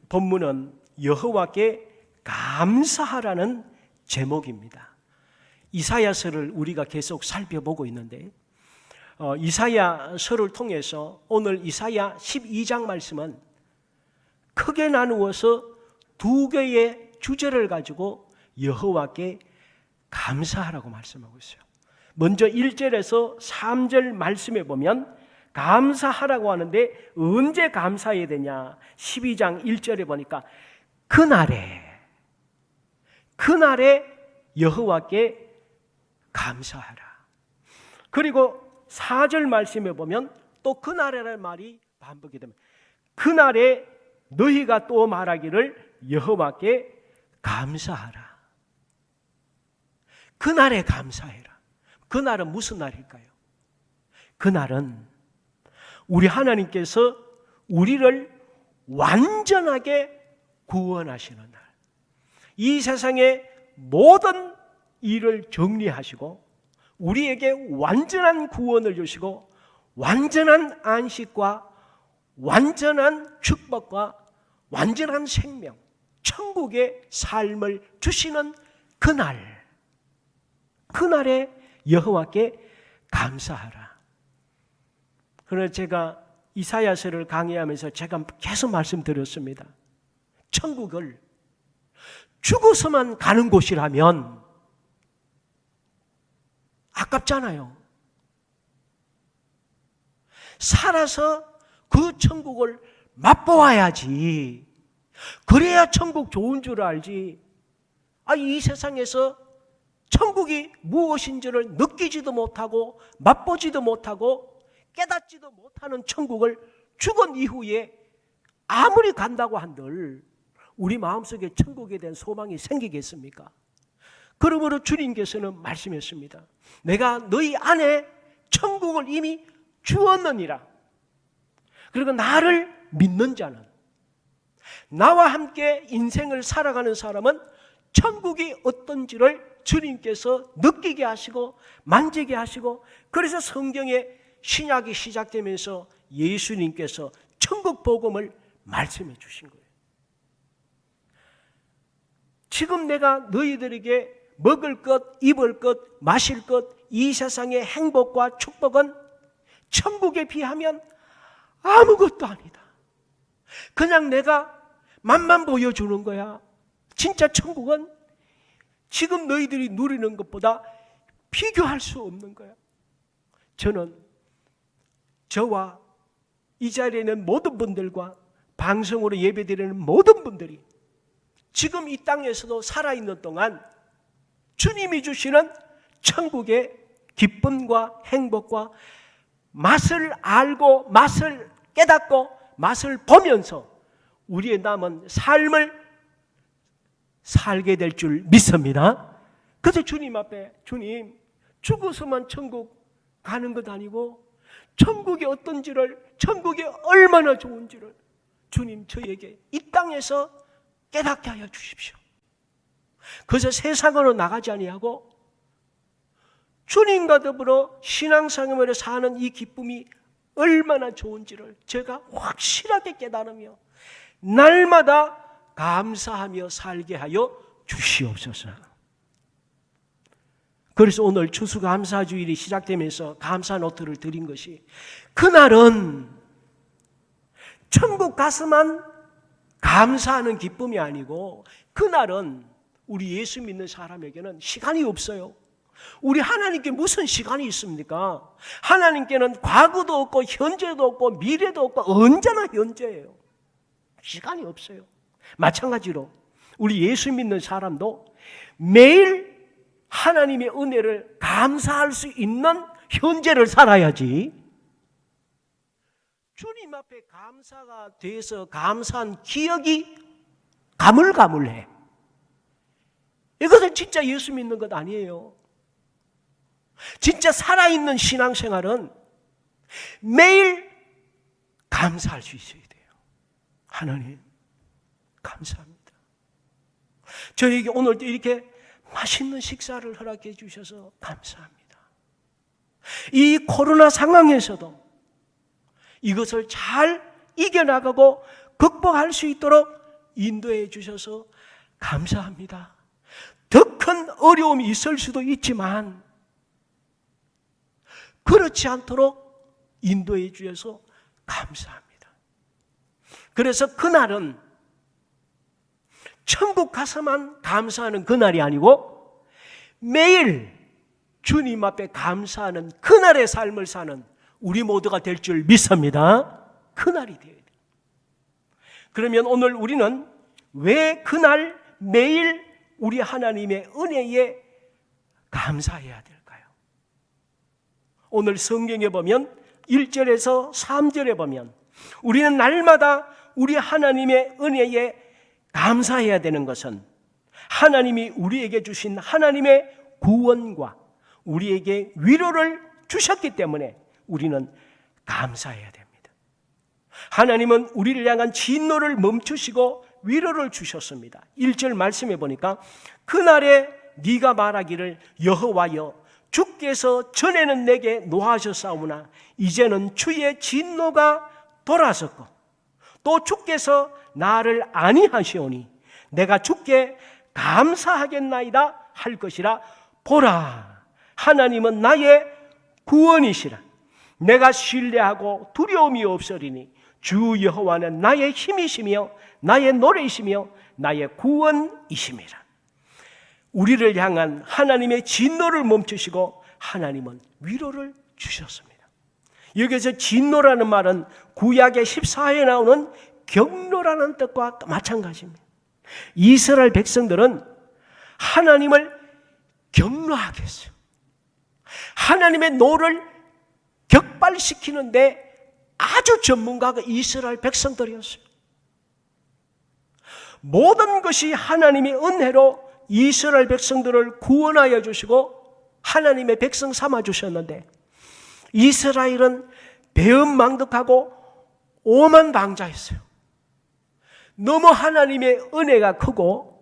본문은 여호와께 감사하라는 제목입니다. 이사야서를 우리가 계속 살펴보고 있는데 이사야서를 통해서 오늘 이사야 12장 말씀은 크게 나누어서 두 개의 주제를 가지고 여호와께 감사하라고 말씀하고 있어요. 먼저 1절에서 3절 말씀에 보면 감사하라고 하는데 언제 감사해야 되냐? 12장 1절에 보니까 그날에 여호와께 감사하라. 그리고 4절 말씀에 보면 또 그날에라는 말이 반복이 됩니다. 그날에 너희가 또 말하기를 여호와께 감사하라. 그날에 감사해라. 그날은 무슨 날일까요? 그날은 우리 하나님께서 우리를 완전하게 구원하시는 날. 이 세상의 모든 일을 정리하시고 우리에게 완전한 구원을 주시고 완전한 안식과 완전한 축복과 완전한 생명, 천국의 삶을 주시는 그날에 여호와께 감사하라. 그래서 제가 이사야서를 강의하면서 제가 계속 말씀드렸습니다. 천국을 죽어서만 가는 곳이라면 아깝잖아요. 살아서 그 천국을 맛보아야지. 그래야 천국 좋은 줄 알지. 이 세상에서 천국이 무엇인지를 느끼지도 못하고 맛보지도 못하고 깨닫지도 못하는 천국을 죽은 이후에 아무리 간다고 한들 우리 마음속에 천국에 대한 소망이 생기겠습니까? 그러므로 주님께서는 말씀했습니다. 내가 너희 안에 천국을 이미 주었느니라. 그리고 나를 믿는 자는, 나와 함께 인생을 살아가는 사람은 천국이 어떤지를 주님께서 느끼게 하시고 만지게 하시고, 그래서 성경의 신약이 시작되면서 예수님께서 천국 복음을 말씀해 주신 거예요. 지금 내가 너희들에게 먹을 것, 입을 것, 마실 것, 이 세상의 행복과 축복은 천국에 비하면 아무것도 아니다. 그냥 내가 맛만 보여주는 거야. 진짜 천국은 지금 너희들이 누리는 것보다 비교할 수 없는 거야. 저는 저와 이 자리에 있는 모든 분들과 방송으로 예배드리는 모든 분들이 지금 이 땅에서도 살아있는 동안 주님이 주시는 천국의 기쁨과 행복과 맛을 알고 맛을 깨닫고 맛을 보면서 우리의 남은 삶을 살게 될 줄 믿습니다. 그래서 주님 앞에, 주님, 죽어서만 천국 가는 것 아니고 천국이 어떤지를, 천국이 얼마나 좋은지를 주님 저에게 이 땅에서 깨닫게 하여 주십시오. 그래서 세상으로 나가지 아니하고 주님과 더불어 신앙생활을 사는 이 기쁨이 얼마나 좋은지를 제가 확실하게 깨달으며 날마다 감사하며 살게 하여 주시옵소서. 그래서 오늘 추수감사주일이 시작되면서 감사 노트를 드린 것이, 그날은 천국 가서만 감사하는 기쁨이 아니고 그날은 우리 예수 믿는 사람에게는 시간이 없어요. 우리 하나님께 무슨 시간이 있습니까? 하나님께는 과거도 없고 현재도 없고 미래도 없고 언제나 현재예요. 시간이 없어요. 마찬가지로 우리 예수 믿는 사람도 매일 하나님의 은혜를 감사할 수 있는 현재를 살아야지. 주님 앞에 감사가 돼서 감사한 기억이 가물가물해. 이것은 진짜 예수 믿는 것 아니에요. 진짜 살아있는 신앙생활은 매일 감사할 수 있어야 돼요. 하나님 감사합니다. 저에게 오늘도 이렇게 맛있는 식사를 허락해 주셔서 감사합니다. 이 코로나 상황에서도 이것을 잘 이겨나가고 극복할 수 있도록 인도해 주셔서 감사합니다. 더 큰 어려움이 있을 수도 있지만 그렇지 않도록 인도해 주셔서 감사합니다. 그래서 그날은 천국 가서만 감사하는 그날이 아니고 매일 주님 앞에 감사하는 그날의 삶을 사는 우리 모두가 될 줄 믿습니다. 그날이 되어야 돼요. 그러면 오늘 우리는 왜 그날 매일 우리 하나님의 은혜에 감사해야 될까요? 오늘 성경에 보면 1절에서 3절에 보면 우리는 날마다 우리 하나님의 은혜에 감사해야 되는 것은 하나님이 우리에게 주신 하나님의 구원과 우리에게 위로를 주셨기 때문에 우리는 감사해야 됩니다. 하나님은 우리를 향한 진노를 멈추시고 위로를 주셨습니다. 1절 말씀해 보니까 그날에 네가 말하기를 여호와여 주께서 전에는 내게 노하셨사오나 이제는 주의 진노가 돌아섰고 또 주께서 나를 아니하시오니 내가 주께 감사하겠나이다 할 것이라. 보라, 하나님은 나의 구원이시라. 내가 신뢰하고 두려움이 없으리니 주 여호와는 나의 힘이시며 나의 노래이시며 나의 구원이심이라. 우리를 향한 하나님의 진노를 멈추시고 하나님은 위로를 주셨습니다. 여기서 진노라는 말은 구약의 14회에 나오는 경노라는 뜻과 마찬가지입니다. 이스라엘 백성들은 하나님을 경노하게 했어요. 하나님의 노를 격발시키는데 아주 전문가가 이스라엘 백성들이었어요. 모든 것이 하나님의 은혜로 이스라엘 백성들을 구원하여 주시고 하나님의 백성 삼아 주셨는데 이스라엘은 배은망덕하고 오만방자했어요. 너무 하나님의 은혜가 크고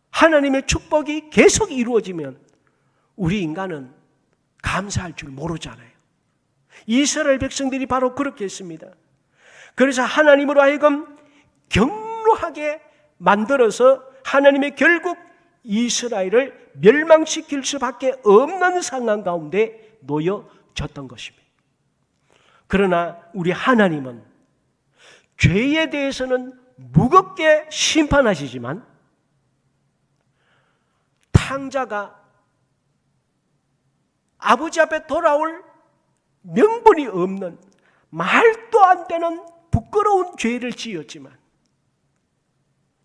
하나님의 축복이 계속 이루어지면 우리 인간은 감사할 줄 모르잖아요. 이스라엘 백성들이 바로 그렇게 했습니다. 그래서 하나님으로 하여금 경노하게 만들어서 하나님의 결국 이스라엘을 멸망시킬 수밖에 없는 상황 가운데 놓여졌던 것입니다. 그러나 우리 하나님은 죄에 대해서는 무겁게 심판하시지만 탕자가 아버지 앞에 돌아올 명분이 없는 말도 안 되는 부끄러운 죄를 지었지만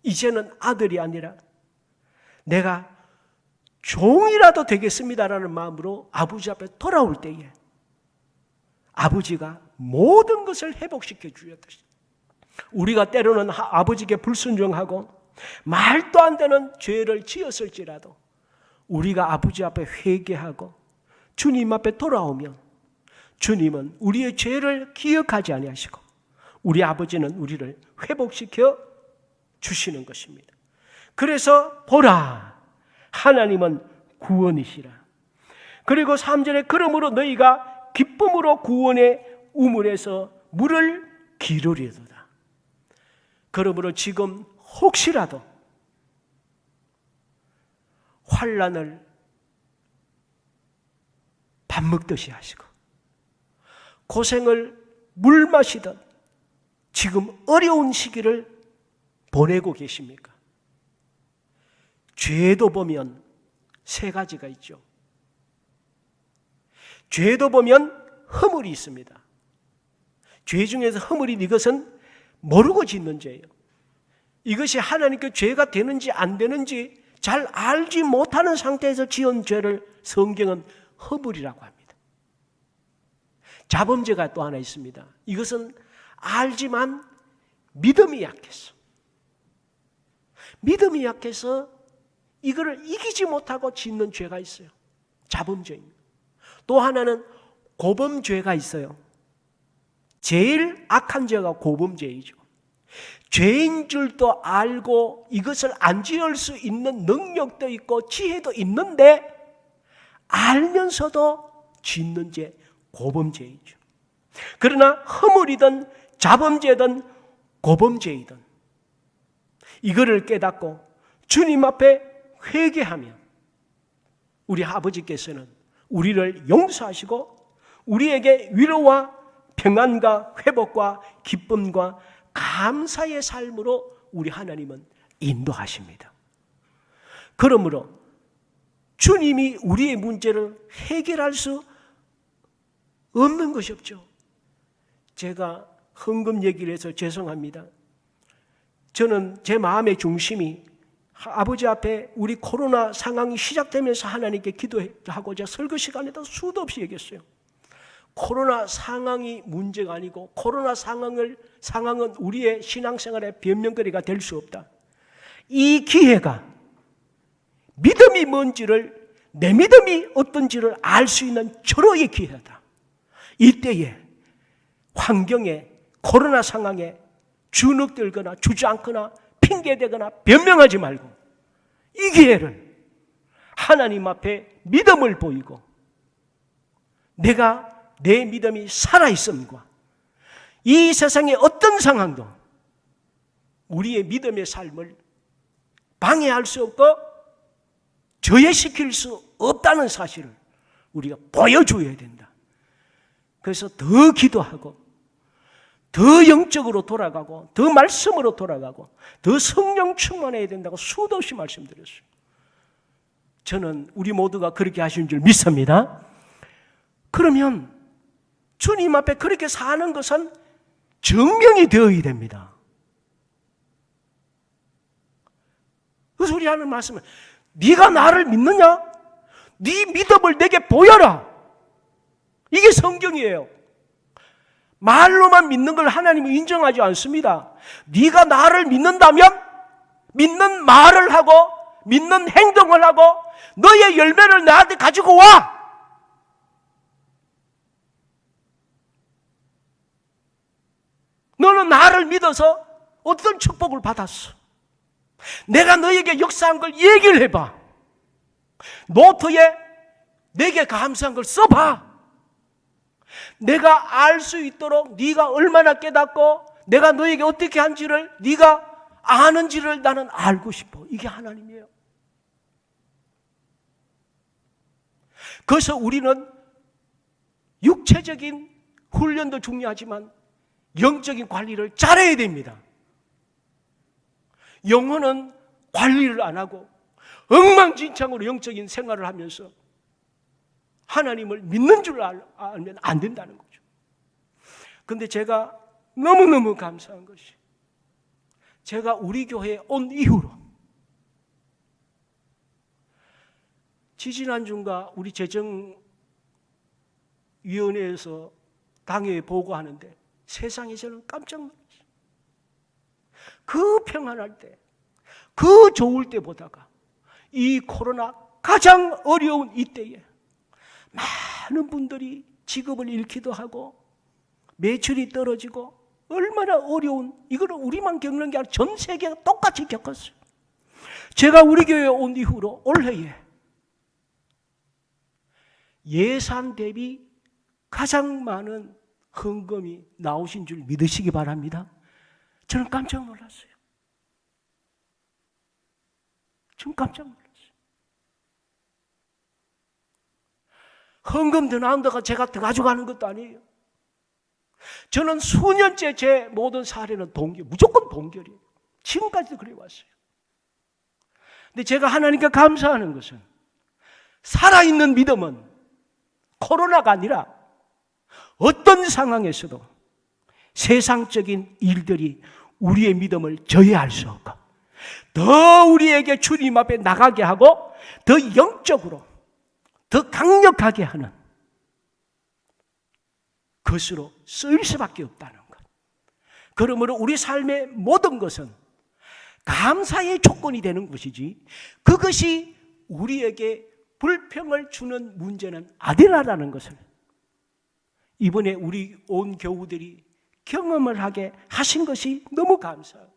이제는 아들이 아니라 내가 종이라도 되겠습니다라는 마음으로 아버지 앞에 돌아올 때에 아버지가 모든 것을 회복시켜 주셨듯이 우리가 때로는 아버지께 불순종하고 말도 안 되는 죄를 지었을지라도 우리가 아버지 앞에 회개하고 주님 앞에 돌아오면 주님은 우리의 죄를 기억하지 아니하시고 우리 아버지는 우리를 회복시켜 주시는 것입니다. 그래서 보라, 하나님은 구원이시라. 그리고 3절에 그러므로 너희가 기쁨으로 구원의 우물에서 물을 기르리로다. 그러므로 지금 혹시라도 환난을 밥 먹듯이 하시고 고생을 물 마시듯 지금 어려운 시기를 보내고 계십니까? 죄도 보면 세 가지가 있죠. 죄도 보면 허물이 있습니다. 죄 중에서 허물인 이것은 모르고 짓는 죄예요. 이것이 하나님께 죄가 되는지 안 되는지 잘 알지 못하는 상태에서 지은 죄를 성경은 허물이라고 합니다. 자범죄가 또 하나 있습니다. 이것은 알지만 믿음이 약했어. 믿음이 약해서 이거를 이기지 못하고 짓는 죄가 있어요. 자범죄입니다. 또 하나는 고범죄가 있어요. 제일 악한 죄가 고범죄이죠. 죄인 줄도 알고 이것을 안 지을 수 있는 능력도 있고 지혜도 있는데 알면서도 짓는 죄, 고범죄이죠. 그러나 허물이든 자범죄든 고범죄이든 이거를 깨닫고 주님 앞에 회개하면 우리 아버지께서는 우리를 용서하시고 우리에게 위로와 평안과 회복과 기쁨과 감사의 삶으로 우리 하나님은 인도하십니다. 그러므로 주님이 우리의 문제를 해결할 수 없는 것이 없죠. 제가 헌금 얘기를 해서 죄송합니다. 저는 제 마음의 중심이 아버지 앞에 우리 코로나 상황이 시작되면서 하나님께 기도하고 제가 설교 시간에도 수도 없이 얘기했어요. 코로나 상황이 문제가 아니고 코로나 상황은 우리의 신앙생활의 변명거리가 될 수 없다. 이 기회가 믿음이 뭔지를, 내 믿음이 어떤지를 알 수 있는 절호의 기회다. 이때에 환경에, 코로나 상황에 주눅들거나 주저앉거나 핑계대거나 변명하지 말고 이 기회를 하나님 앞에 믿음을 보이고 내가 내 믿음이 살아있음과 이 세상의 어떤 상황도 우리의 믿음의 삶을 방해할 수 없고 저해시킬 수 없다는 사실을 우리가 보여줘야 된다. 그래서 더 기도하고 더 영적으로 돌아가고 더 말씀으로 돌아가고 더 성령 충만해야 된다고 수도 없이 말씀드렸어요. 저는 우리 모두가 그렇게 하신 줄 믿습니다. 그러면 주님 앞에 그렇게 사는 것은 증명이 되어야 됩니다. 그래서 우리 하는 말씀은 네가 나를 믿느냐? 네 믿음을 내게 보여라. 이게 성경이에요. 말로만 믿는 걸 하나님은 인정하지 않습니다. 네가 나를 믿는다면 믿는 말을 하고 믿는 행동을 하고 너의 열매를 나한테 가지고 와. 너는 나를 믿어서 어떤 축복을 받았어. 내가 너에게 역사한 걸 얘기를 해봐. 노트에 내게 감사한 걸 써봐. 내가 알 수 있도록 네가 얼마나 깨닫고 내가 너에게 어떻게 한지를 네가 아는지를 나는 알고 싶어. 이게 하나님이에요. 그래서 우리는 육체적인 훈련도 중요하지만 영적인 관리를 잘해야 됩니다. 영혼은 관리를 안 하고 엉망진창으로 영적인 생활을 하면서 하나님을 믿는 줄 알면 안 된다는 거죠. 그런데 제가 너무너무 감사한 것이 제가 우리 교회에 온 이후로 지지난주인가 우리 재정위원회에서 당회에 보고하는데 세상에 저는 깜짝 놀랐어요. 그 평안할 때, 그 좋을 때 보다가 이 코로나 가장 어려운 이때에 많은 분들이 직업을 잃기도 하고 매출이 떨어지고 얼마나 어려운, 이거는 우리만 겪는 게 아니라 전 세계가 똑같이 겪었어요. 제가 우리 교회에 온 이후로 올해에 예산 대비 가장 많은 헌금이 나오신 줄 믿으시기 바랍니다. 저는 깜짝 놀랐어요. 좀 깜짝 놀랐어요. 헌금 더 나온다고 제가 더 가져가는 것도 아니에요. 저는 수년째 제 모든 사례는 무조건 동결이에요. 지금까지도 그래 왔어요. 근데 제가 하나님께 감사하는 것은 살아있는 믿음은 코로나가 아니라 어떤 상황에서도 세상적인 일들이 우리의 믿음을 저해할 수 없고 더 우리에게 주님 앞에 나가게 하고 더 영적으로 더 강력하게 하는 것으로 쓰일 수밖에 없다는 것. 그러므로 우리 삶의 모든 것은 감사의 조건이 되는 것이지 그것이 우리에게 불평을 주는 문제는 아니라는 것을 이번에 우리 온 교우들이 경험을 하게 하신 것이 너무 감사하고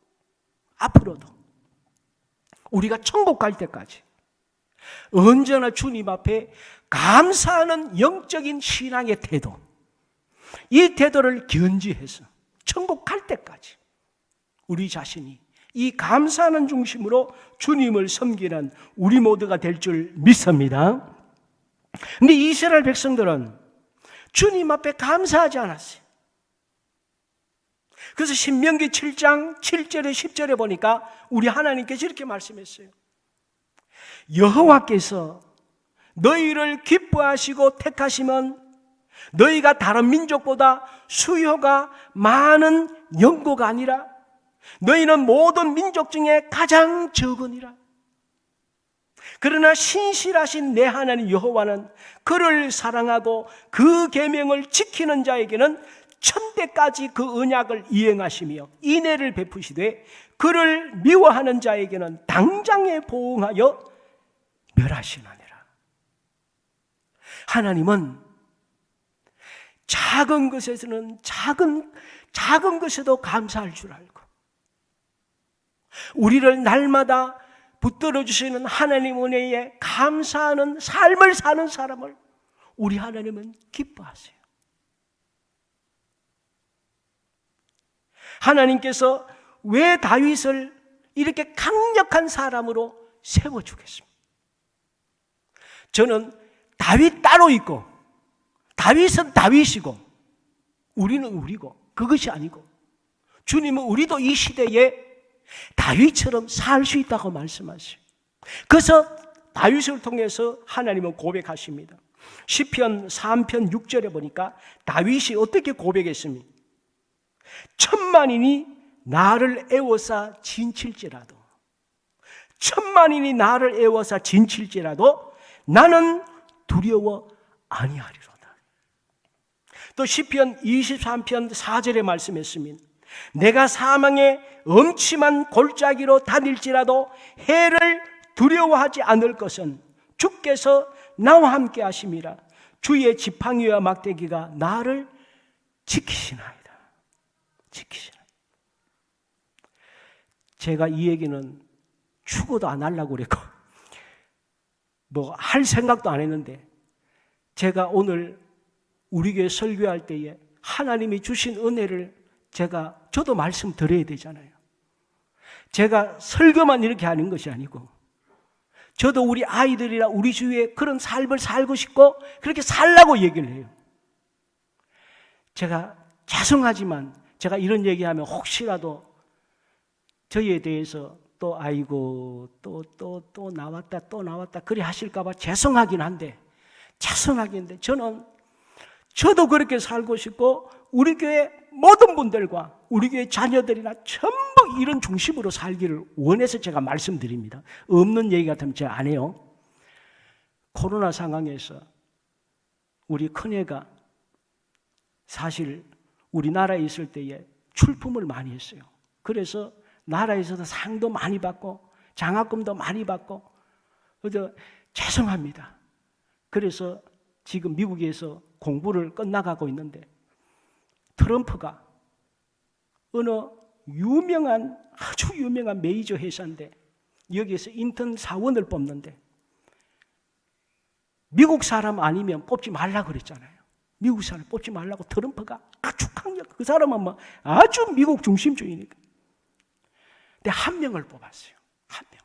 앞으로도 우리가 천국 갈 때까지 언제나 주님 앞에 감사하는 영적인 신앙의 태도, 이 태도를 견지해서 천국 갈 때까지 우리 자신이 이 감사하는 중심으로 주님을 섬기는 우리 모두가 될 줄 믿습니다. 근데 이스라엘 백성들은 주님 앞에 감사하지 않았어요. 그래서 신명기 7장 7절에 10절에 보니까 우리 하나님께서 이렇게 말씀했어요. 여호와께서 너희를 기뻐하시고 택하시면 너희가 다른 민족보다 수요가 많은 영고가 아니라 너희는 모든 민족 중에 가장 적으니라. 그러나 신실하신 내 하나님 여호와는 그를 사랑하고 그 계명을 지키는 자에게는 천대까지 그 언약을 이행하시며 인애를 베푸시되 그를 미워하는 자에게는 당장에 보응하여 멸하시느니라. 하나님은 작은 것에서는 작은 것에도 감사할 줄 알고 우리를 날마다 붙들어 주시는 하나님 은혜에 감사하는 삶을 사는 사람을 우리 하나님은 기뻐하세요. 하나님께서 왜 다윗을 이렇게 강력한 사람으로 세워주겠습니까? 저는 다윗 따로 있고 다윗은 다윗이고 우리는 우리고 그것이 아니고 주님은 우리도 이 시대에 다윗처럼 살 수 있다고 말씀하세요. 그래서 다윗을 통해서 하나님은 고백하십니다. 시편 3편 6절에 보니까 다윗이 어떻게 고백했습니까? 천만인이 나를 애워싸 진칠지라도 천만인이 나를 애워싸 진칠지라도 나는 두려워 아니하리로다. 또 시편 23편 4절에 말씀했습니다. 내가 사망의 엄침한 골짜기로 다닐지라도 해를 두려워하지 않을 것은 주께서 나와 함께 하심이라. 주의 지팡이와 막대기가 나를 지키시나이다. 지키시나이다. 제가 이 얘기는 죽어도 안 하려고 그랬고 뭐 할 생각도 안 했는데 제가 오늘 우리 교회 설교할 때에 하나님이 주신 은혜를 저도 말씀드려야 되잖아요. 제가 설교만 이렇게 하는 것이 아니고 저도 우리 아이들이나 우리 주위에 그런 삶을 살고 싶고 그렇게 살라고 얘기를 해요. 제가 죄송하지만 제가 이런 얘기하면 혹시라도 저희에 대해서 또 아이고 또 나왔다 그래 하실까 봐 죄송하긴 한데 저도 그렇게 살고 싶고 우리 교회 모든 분들과 우리 교회 자녀들이나 전부 이런 중심으로 살기를 원해서 제가 말씀드립니다. 없는 얘기 같으면 제가 안 해요. 코로나 상황에서 우리 큰애가 사실 우리나라에 있을 때에 출품을 많이 했어요. 그래서 나라에서도 상도 많이 받고 장학금도 많이 받고 그래서 죄송합니다. 그래서 지금 미국에서 공부를 끝나가고 있는데 트럼프가 어느 아주 유명한 메이저 회사인데 여기에서 인턴 사원을 뽑는데 미국 사람 아니면 뽑지 말라고 그랬잖아요. 미국 사람 뽑지 말라고 트럼프가 아주 강력, 그 사람은 뭐 아주 미국 중심주의니까. 근데 한 명을 뽑았어요. 한 명을.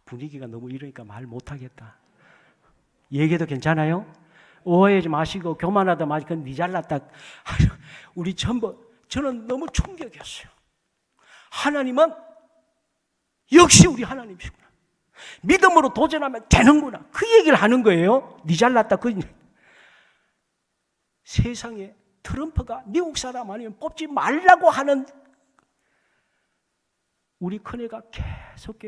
분위기가 너무 이러니까 말 못하겠다. 얘기해도 괜찮아요? 오해하지 마시고 교만하다 마시고 니 잘났다. 우리 저는 너무 충격이었어요. 하나님은 역시 우리 하나님이시구나. 믿음으로 도전하면 되는구나. 그 얘기를 하는 거예요. 니 잘났다. 세상에 트럼프가 미국 사람 아니면 뽑지 말라고 하는 우리 큰애가 계속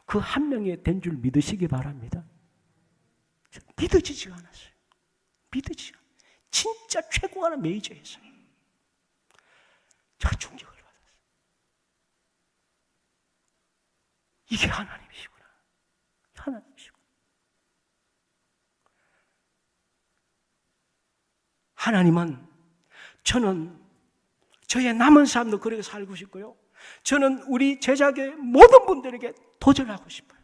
그 한 명이 된 줄 믿으시기 바랍니다. 믿어지지가 않았어요. 진짜 최고하는 메이저였어요. 제가 충격을 받았어요. 이게 하나님이시구나. 하나님은 저는 저의 남은 삶도 그렇게 살고 싶고요. 저는 우리 제자교회 모든 분들에게 도전하고 싶어요.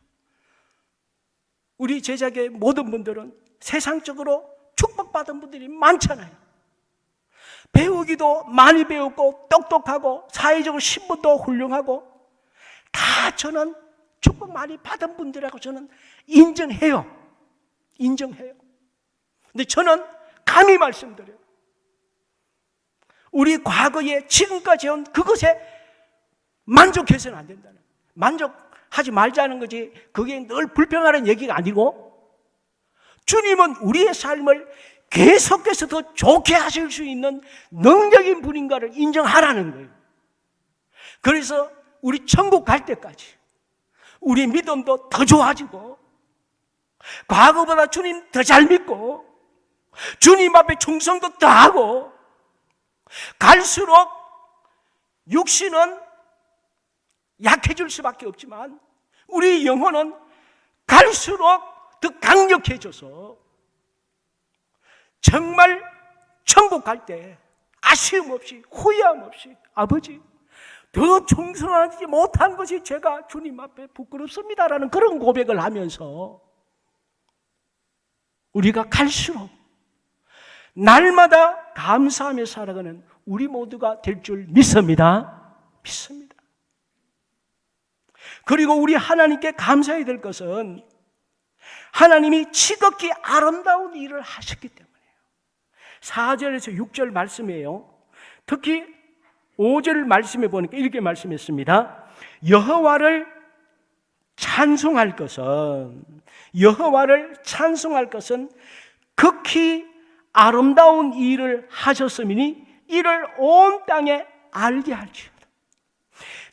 우리 제자교회 모든 분들은 세상적으로 축복받은 분들이 많잖아요. 배우기도 많이 배웠고 똑똑하고 사회적으로 신분도 훌륭하고 다 저는 축복 많이 받은 분들하고 저는 인정해요. 근데 저는 감히 말씀드려요. 우리 과거에 지금까지 온 그것에 만족해서는 안 된다는, 만족하지 말자는 거지, 그게 늘 불평하는 얘기가 아니고, 주님은 우리의 삶을 계속해서 더 좋게 하실 수 있는 능력인 분인가를 인정하라는 거예요. 그래서 우리 천국 갈 때까지 우리 믿음도 더 좋아지고, 과거보다 주님 더 잘 믿고, 주님 앞에 충성도 더 하고, 갈수록 육신은 약해질 수밖에 없지만 우리 영혼은 갈수록 더 강력해져서 정말 천국 갈 때 아쉬움 없이 후회함 없이, 아버지 더 충성하지 못한 것이 제가 주님 앞에 부끄럽습니다라는 그런 고백을 하면서 우리가 갈수록 날마다 감사하며 살아가는 우리 모두가 될 줄 믿습니다. 그리고 우리 하나님께 감사해야 될 것은 하나님이 지극히 아름다운 일을 하셨기 때문이에요. 4절에서 6절 말씀이에요. 특히 5절 말씀에 보니까 이렇게 말씀했습니다. 여호와를 찬송할 것은 극히 아름다운 일을 하셨음이니 이를 온 땅에 알게 할지어다.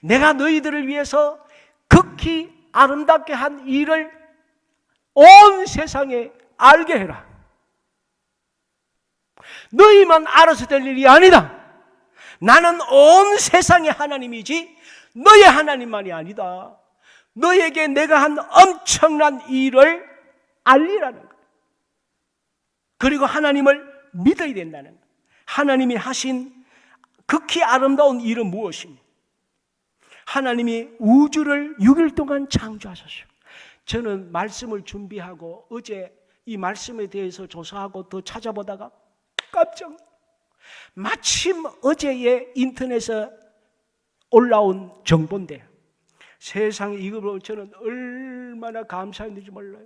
내가 너희들을 위해서 극히 아름답게 한 일을 온 세상에 알게 해라. 너희만 알아서 될 일이 아니다. 나는 온 세상의 하나님이지 너의 하나님만이 아니다. 너에게 내가 한 엄청난 일을 알리라는 거예요. 그리고 하나님을 믿어야 된다는 거예요. 하나님이 하신 극히 아름다운 일은 무엇입니까? 하나님이 우주를 6일 동안 창조하셨어요. 저는 말씀을 준비하고 어제 이 말씀에 대해서 조사하고 더 찾아보다가 깜짝, 마침 어제의 인터넷에 올라온 정보인데 세상에 이거 보고 저는 얼마나 감사했는지 몰라요.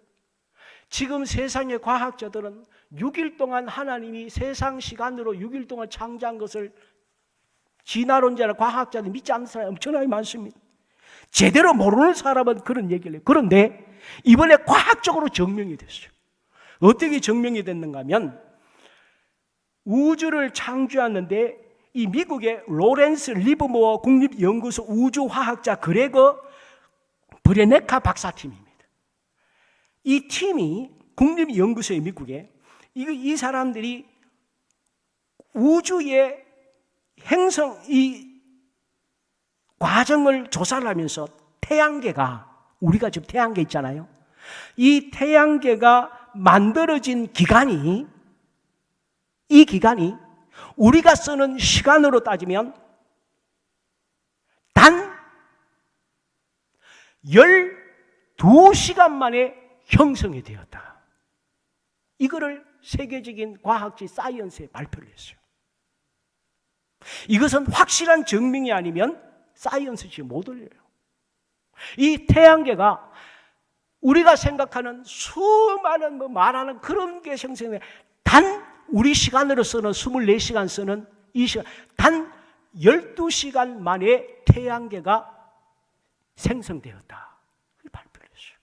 지금 세상의 과학자들은 6일 동안 하나님이 세상 시간으로 6일 동안 창조한 것을 진화론자나 과학자들 믿지 않는 사람이 엄청나게 많습니다. 제대로 모르는 사람은 그런 얘기를 해요. 그런데 이번에 과학적으로 증명이 됐어요. 어떻게 증명이 됐는가 하면 우주를 창조하는데 이 미국의 로렌스 리버모어 국립연구소 우주화학자 그레거 브레네카 박사팀입니다. 이 팀이 국립연구소의 미국에 이 사람들이 우주의 행성 이 과정을 조사를 하면서 태양계가, 우리가 지금 태양계 있잖아요. 이 태양계가 만들어진 기간이, 이 기간이 우리가 쓰는 시간으로 따지면 단 12시간 만에 형성이 되었다. 이거를 세계적인 과학지 사이언스에 발표를 했어요. 이것은 확실한 증명이 아니면 사이언스지 못 올려요. 이 태양계가 우리가 생각하는 수많은 말하는 그런 게 생성돼, 단 우리 시간으로 쓰는 24시간 쓰는 이 시간, 단 12시간 만에 태양계가 생성되었다. 발표를 했어요.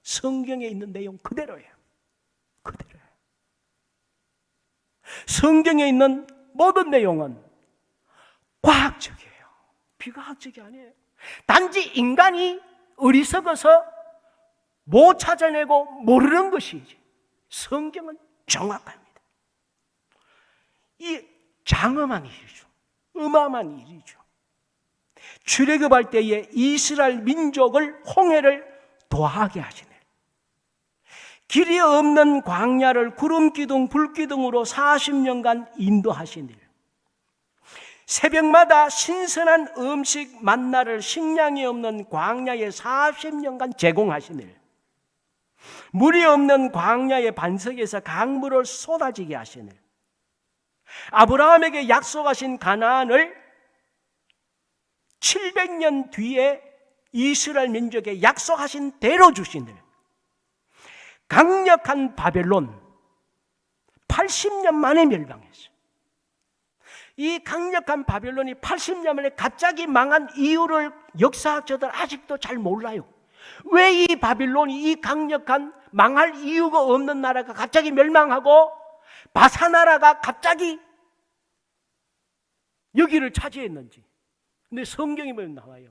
성경에 있는 내용 그대로예요. 성경에 있는 모든 내용은 과학적이에요. 비과학적이 아니에요. 단지 인간이 어리석어서 못 찾아내고 모르는 것이지 성경은 정확합니다. 이 장엄한 일이죠. 어마어마한 일이죠. 출애굽할 때에 이스라엘 민족을 홍해를 도하게 하시네. 길이 없는 광야를 구름 기둥 불 기둥으로 40년간 인도하신 일. 새벽마다 신선한 음식 만나를 식량이 없는 광야에 40년간 제공하신 일. 물이 없는 광야의 반석에서 강물을 쏟아지게 하신 일. 아브라함에게 약속하신 가나안을 700년 뒤에 이스라엘 민족에 약속하신 대로 주시는 강력한 바벨론 80년 만에 멸망했어요. 이 강력한 바벨론이 80년 만에 갑자기 망한 이유를 역사학자들 아직도 잘 몰라요. 왜 이 바빌론이 이 강력한 망할 이유가 없는 나라가 갑자기 멸망하고 바사 나라가 갑자기 여기를 차지했는지. 근데 성경에 보면 나와요.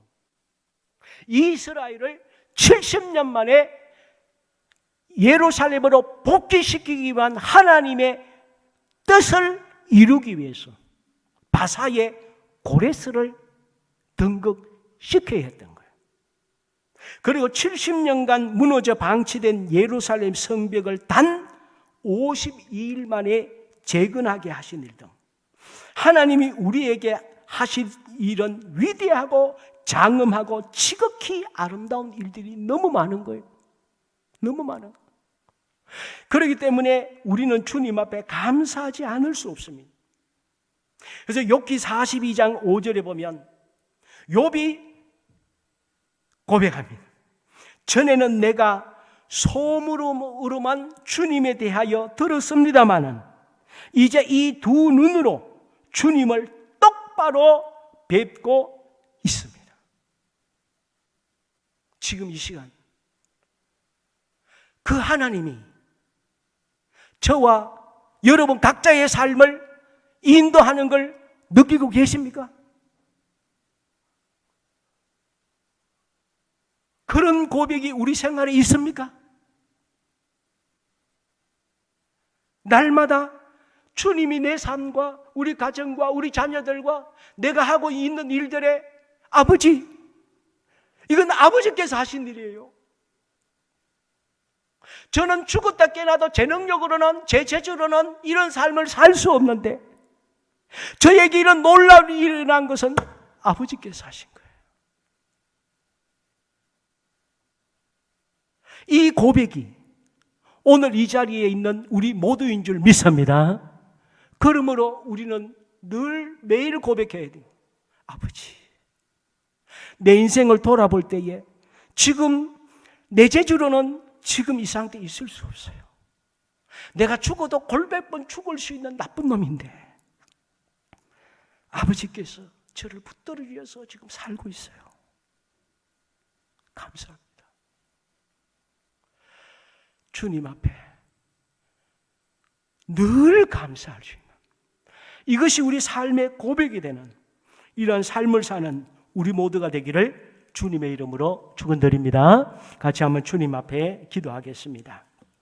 이스라엘을 70년 만에 예루살렘으로 복귀시키기 위한 하나님의 뜻을 이루기 위해서 바사의 고레스를 등극시켜야 했던 거예요. 그리고 70년간 무너져 방치된 예루살렘 성벽을 단 52일 만에 재건하게 하신 일 등 하나님이 우리에게 하실 일은 위대하고 장엄하고 지극히 아름다운 일들이 너무 많은 거예요. 너무 많은 거예요. 그렇기 때문에 우리는 주님 앞에 감사하지 않을 수 없습니다. 그래서 욥기 42장 5절에 보면 욥이 고백합니다. 전에는 내가 소문으로만 주님에 대하여 들었습니다마는 이제 이 두 눈으로 주님을 똑바로 뵙고 있습니다. 지금 이 시간 그 하나님이 저와 여러분 각자의 삶을 인도하는 걸 느끼고 계십니까? 그런 고백이 우리 생활에 있습니까? 날마다 주님이 내 삶과 우리 가정과 우리 자녀들과 내가 하고 있는 일들에 아버지, 이건 아버지께서 하신 일이에요. 저는 죽었다 깨나도 제 능력으로는 제 재주로는 이런 삶을 살 수 없는데 저에게 이런 놀라운 일이 일어난 것은 아버지께서 하신 거예요. 이 고백이 오늘 이 자리에 있는 우리 모두인 줄 믿습니다. 그러므로 우리는 늘 매일 고백해야 돼요. 아버지, 내 인생을 돌아볼 때에 지금 내 재주로는 지금 이 상태에 있을 수 없어요. 내가 죽어도 골백 번 죽을 수 있는 나쁜 놈인데 아버지께서 저를 붙들어 주셔서 지금 살고 있어요. 감사합니다. 주님 앞에 늘 감사할 수 있는, 이것이 우리 삶의 고백이 되는 이런 삶을 사는 우리 모두가 되기를 주님의 이름으로 축원드립니다. 같이 한번 주님 앞에 기도하겠습니다.